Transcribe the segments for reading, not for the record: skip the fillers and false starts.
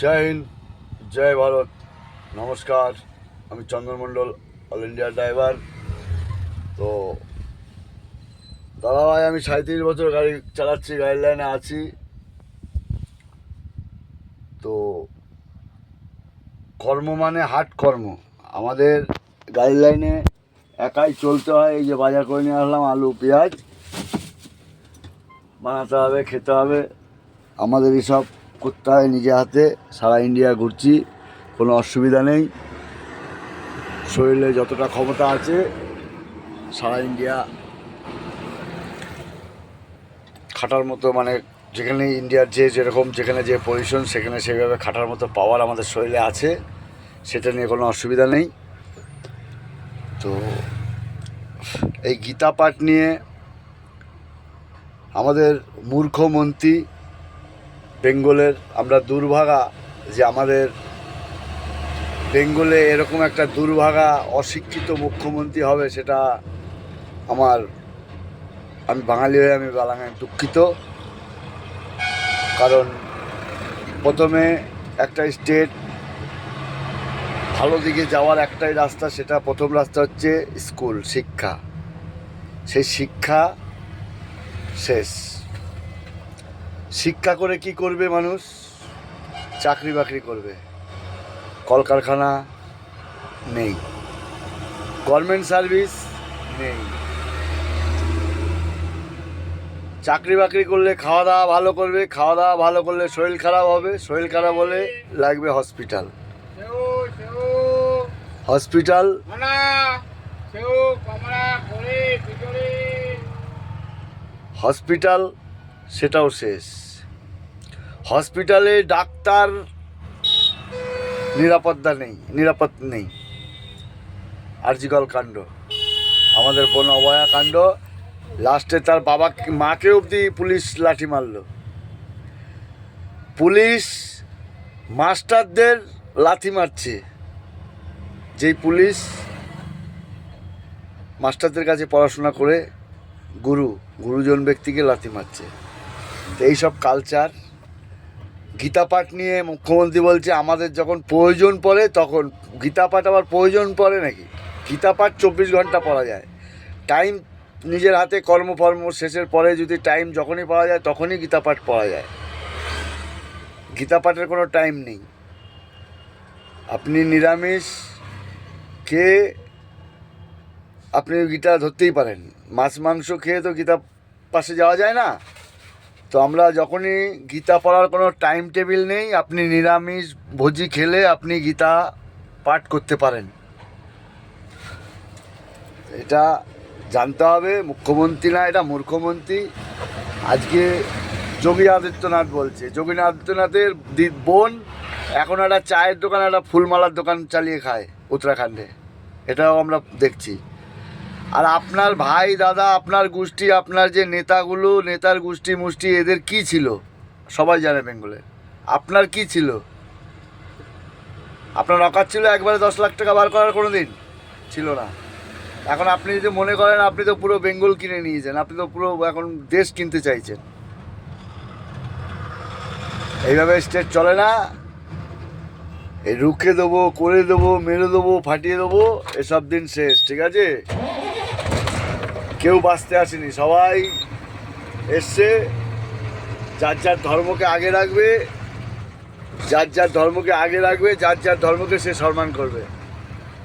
জয় হিন্দ, জয় ভারত, নমস্কার। আমি চন্দন মণ্ডল, all India driver. তো দাদাভাই, আমি 37 বছর গাড়ি চালাচ্ছি, গাইড লাইনে আছি। তো কর্ম মানে হাট কর্ম। আমাদের গাইড লাইনে একাই চলতে হয়। এই যে বাজার করে নিয়ে আসলাম, আলু পেঁয়াজ বানাতে হবে, খেতে হবে। আমাদের এসব করতে হয় নিজে হাতে। সারা ইন্ডিয়া ঘুরছি, কোনো অসুবিধা নেই। শরীরে যতটা ক্ষমতা আছে সারা ইন্ডিয়া খাটার মতো, মানে যেখানে ইন্ডিয়ার যেরকম যেখানে যে পজিশন, সেখানে সেইভাবে খাটার মতো পাওয়ার আমাদের শরীরে আছে। সেটা নিয়ে কোনো অসুবিধা নেই। তো এই গীতা পাঠ নিয়ে আমাদের মূর্খ মন্ত্রী বেঙ্গলের, আমরা দুর্ভাগা যে আমাদের বেঙ্গলে এরকম একটা দুর্ভাগা অশিক্ষিত মুখ্যমন্ত্রী হবে। সেটা আমি বাঙালি হয়ে আমি দুঃখিত। কারণ প্রথমে একটা স্টেট ভালো দিকে যাওয়ার একটাই রাস্তা, সেটা প্রথম রাস্তা হচ্ছে স্কুল, শিক্ষা। সেই শিক্ষা শেষ। শিক্ষা করে কি করবে মানুষ? চাকরি বাকরি করবে। কলকারখানা নেই, গভর্নমেন্ট সার্ভিস নেই। চাকরি বাকরি করলে খাওয়া দাওয়া ভালো করবে, খাওয়া দাওয়া ভালো করলে শরীর খারাপ হবে, শরীর খারাপ হলে লাগবে হসপিটাল। হসপিটাল হসপিটাল সেটাও শেষ। হসপিটালে ডাক্তার নিরাপদ নেই। আরজিকর কাণ্ড, আমাদের বোন অভয়া কাণ্ড। লাস্টে তার মাকে অবধি পুলিশ লাঠি মারল। পুলিশ মাস্টারদের লাথি মারছে। যেই পুলিশ মাস্টারদের কাছে পড়াশোনা করে গুরুজন ব্যক্তিকে লাথি মারছে। তো এইসব কালচার। গীতা পাঠ নিয়ে মুখ্যমন্ত্রী বলছে আমাদের যখন প্রয়োজন পড়ে তখন। গীতা পাঠ আবার প্রয়োজন পড়ে নাকি? গীতা পাঠ 24 ঘন্টা পড়া যায়। টাইম নিজের হাতে, কর্মফর্ম শেষের পরে যদি টাইম যখনই পাওয়া যায় তখনই গীতা পাঠ পড়া যায়। গীতা পাঠের কোনো টাইম নেই। আপনি নিরামিষ খেয়ে আপনি গীতা ধরতেই পারেন, মাছ মাংস খেয়ে তো গীতা পাশে যাওয়া যায় না। তো আমরা যখনই গীতা পড়ার কোনো টাইম টেবিল নেই, আপনি নিরামিষ ভোজি খেলে আপনি গীতা পাঠ করতে পারেন। এটা জানতে হবে। মুখ্যমন্ত্রী না, এটা মূর্খমন্ত্রী। আজকে যোগী আদিত্যনাথ বলছে, যোগী আদিত্যনাথের বোন এখন একটা চায়ের দোকান, একটা ফুলমালার দোকান চালিয়ে খায় উত্তরাখণ্ডে। এটাও আমরা দেখছি। আর আপনার ভাই, দাদা, আপনার গোষ্ঠী, আপনার যে নেতাগুলো, নেতার গোষ্ঠী মুষ্টি, এদের কি ছিল সবাই জানে বেঙ্গলে। আপনার কি ছিল? আপনার অকাত ছিল একবারে 10 লাখ টাকা বার করার? কোনো দিন ছিল না। এখন আপনি যদি মনে করেন আপনি তো পুরো বেঙ্গল কিনে নিয়েছেন, আপনি তো পুরো এখন দেশ কিনতে চাইছেন। এইভাবে স্টেট চলে না। এই রুখে দেবো, করে দেবো, মেরে দেবো, ফাটিয়ে দেবো, এসব দিন শেষ। ঠিক আছে? কেউ বাঁচতে আসেনি, সবাই এসছে। যার যার ধর্মকে আগে রাখবে, যার যার ধর্মকে আগে রাখবে, যার যার ধর্মকে সে সম্মান করবে।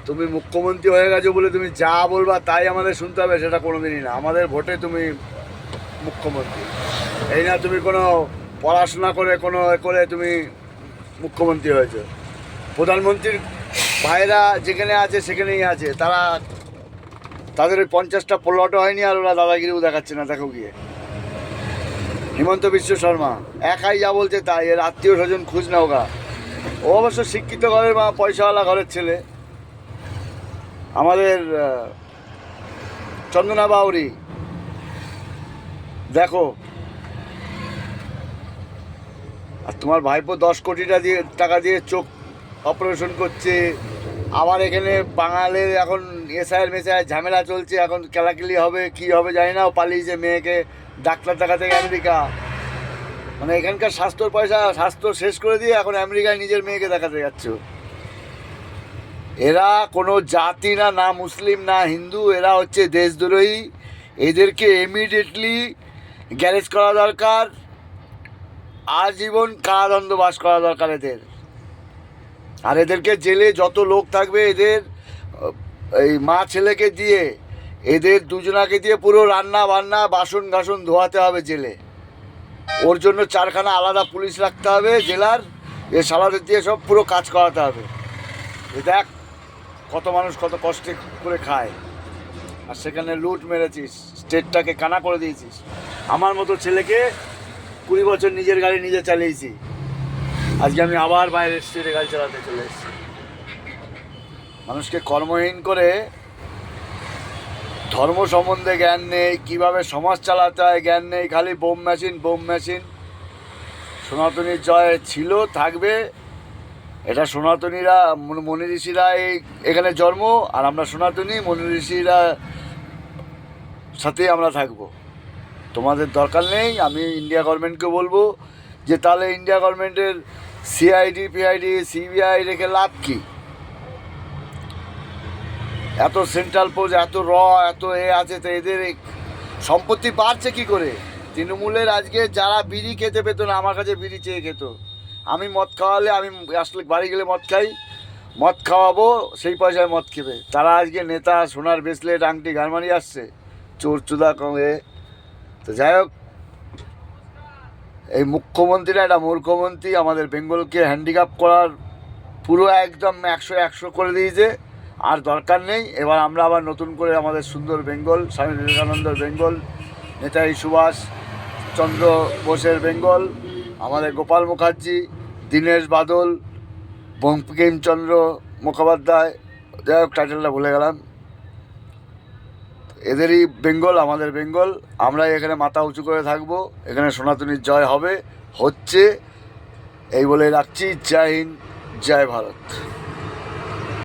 তুমি মুখ্যমন্ত্রী হয়ে গেছো বলে তুমি যা বলবা তাই আমাদের শুনতে হবে, সেটা কোনোদিনই না। আমাদের ভোটে তুমি মুখ্যমন্ত্রী, এই না তুমি কোনো পড়াশোনা করে তুমি মুখ্যমন্ত্রী হয়েছো। প্রধানমন্ত্রীর ভাইরা যেখানে আছে সেখানেই আছে। তাদের ওই 50টা প্লটও হয়নি, আর ওরা দাদাগিরিও দেখাচ্ছে না। দেখো গিয়ে হিমন্ত বিশ্ব শর্মা একাই যা বলছে তাই। এর আত্মীয় স্বজন খোঁজ নাও গা। ও অবশ্য শিক্ষিত ঘরের বা পয়সাওয়ালা ঘরের ছেলে। আমাদের চন্দনা বাউরি দেখো। আর তোমার ভাইপো 10 কোটি টাকা দিয়ে চোখ অপারেশন করছে। আবার এখানে বাঙালির এখন এসআইয়ের মেসাইয়ের ঝামেলা চলছে। এখন খেলাখেলি হবে, কি হবে জানি না। ও পালিয়েছে মেয়েকে ডাক্তার দেখাতে আমেরিকা। মানে এখানকার স্বাস্থ্যর পয়সা স্বাস্থ্য শেষ করে দিয়ে এখন আমেরিকায় নিজের মেয়েকে দেখাতে যাচ্ছ। এরা কোনো জাতি না, না মুসলিম না হিন্দু, এরা হচ্ছে দেশদ্রোহী। এদেরকে ইমিডিয়েটলি গ্যারেজ করা দরকার, আজীবন কারাদণ্ডবাস করা দরকার এদের। আর এদেরকে জেলে যত লোক থাকবে এদের এই মা ছেলেকে দিয়ে, এদের দুজনাকে দিয়ে পুরো রান্না বান্না বাসন ঘাসন ধোয়াতে হবে জেলে। ওর জন্য 4খানা আলাদা পুলিশ রাখতে হবে জেলার, এ সালাদের দিয়ে সব পুরো কাজ করাতে হবে। এ দেখ কত মানুষ কত কষ্টে করে খায়, আর সেখানে লুট মেরেছিস, স্টেটটাকে কানা করে দিয়েছিস। আমার মতো ছেলেকে 20 বছর নিজের গাড়ি নিজে চালিয়েছি, আজকে আমি আবার বাইরের স্টেটে গাড়ি চালাতে চলে এসেছি। মানুষকে কর্মহীন করে, ধর্ম সম্বন্ধে জ্ঞান নেই, কীভাবে সমাজ চালাতে হয় জ্ঞান নেই, খালি বোম মেশিন বোম মেশিন। সনাতনীর জয় ছিল, থাকবে। এটা সনাতনীরা মনি ঋষিরা এখানে জন্ম, আর আমরা সনাতনী মনি ঋষিরা সাথেই আমরা থাকবো। তোমাদের দরকার নেই। আমি ইন্ডিয়া গভর্নমেন্টকে বলবো যে তাহলে ইন্ডিয়া গভর্নমেন্টের সিআইডি পিআইডি সিবিআই রেখে লাভ কী? এত সেন্ট্রাল পোস্ট, এত এত আছে, তো এদের সম্পত্তি বাড়ছে কী করে? তৃণমূলের আজকে যারা বিড়ি খেতে পেতো না, আমার কাছে বিড়ি চেয়ে খেত। আমি মদ খাওয়ালে, আমি আসলে বাড়ি গেলে মদ খাই, মদ খাওয়াবো, সেই পয়সায় মদ খেবে। তারা আজকে নেতা, সোনার ব্রেসলেট আংটি গারমারি আসছে, চোর চুদা কমে। তো যাই হোক, এই মুখ্যমন্ত্রীরা একটা মূর্খমন্ত্রী, আমাদের বেঙ্গলকে হ্যান্ডিক্যাপ করার পুরো একদম 100 করে দিয়েছে। আর দরকার নেই। এবার আমরা আবার নতুন করে আমাদের সুন্দর বেঙ্গল, স্বামী বিবেকানন্দের বেঙ্গল, নেতাজি সুভাষ চন্দ্র বোসের বেঙ্গল, আমাদের গোপাল মুখার্জি, দীনেশ বাদল, বঙ্কিমচন্দ্র মুখোপাধ্যায়, যাই হোক টাইটেলটা ভুলে গেলাম, এদেরই বেঙ্গল, আমাদের বেঙ্গল। আমরাই এখানে মাথা উঁচু করে থাকবো, এখানে সনাতনীর জয় হবে, হচ্ছে। এই বলে রাখছি। জয় হিন্দ, জয় ভারত।